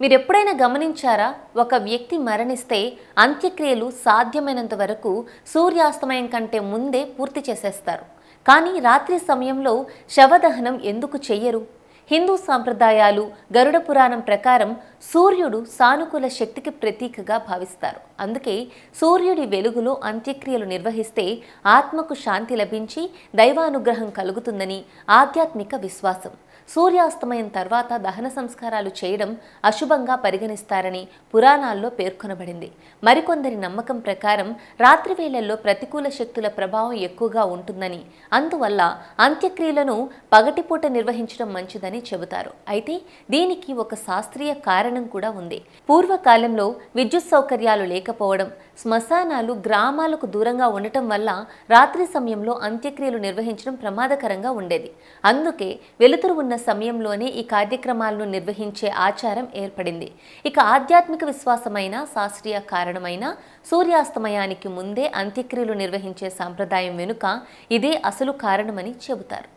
మీరెప్పుడైనా గమనించారా? ఒక వ్యక్తి మరణిస్తే అంత్యక్రియలు సాధ్యమైనంత వరకు సూర్యాస్తమయం కంటే ముందే పూర్తి చేసేస్తారు. కానీ రాత్రి సమయంలో శవదహనం ఎందుకు చెయ్యరు? హిందూ సాంప్రదాయాలు, గరుడ పురాణం ప్రకారం సూర్యుడు సానుకూల శక్తికి ప్రతీకగా భావిస్తారు. అందుకే సూర్యుడి వెలుగులో అంత్యక్రియలు నిర్వహిస్తే ఆత్మకు శాంతి లభించి దైవానుగ్రహం కలుగుతుందని ఆధ్యాత్మిక విశ్వాసం. సూర్యాస్తమయం తర్వాత దహన సంస్కారాలు చేయడం అశుభంగా పరిగణిస్తారని పురాణాల్లో పేర్కొనబడింది. మరికొందరి నమ్మకం ప్రకారం రాత్రి వేళల్లో ప్రతికూల శక్తుల ప్రభావం ఎక్కువగా ఉంటుందని, అందువల్ల అంత్యక్రియలను పగటిపూట నిర్వహించడం మంచిదని చెబుతారు. అయితే దీనికి ఒక శాస్త్రీయ కారణం కూడా ఉంది. పూర్వకాలంలో విద్యుత్ సౌకర్యాలు లేకపోవడం, శ్మశానాలు గ్రామాలకు దూరంగా ఉండటం వల్ల రాత్రి సమయంలో అంత్యక్రియలు నిర్వహించడం ప్రమాదకరంగా ఉండేది. అందుకే వెలుతురు ఉన్న సమయంలోనే ఈ కార్యక్రమాలను నిర్వహించే ఆచారం ఏర్పడింది. ఇక ఆధ్యాత్మిక విశ్వాసమైన, శాస్త్రీయ కారణమైన సూర్యాస్తమయానికి ముందే అంత్యక్రియలు నిర్వహించే సాంప్రదాయం వెనుక ఇదే అసలు కారణమని చెబుతారు.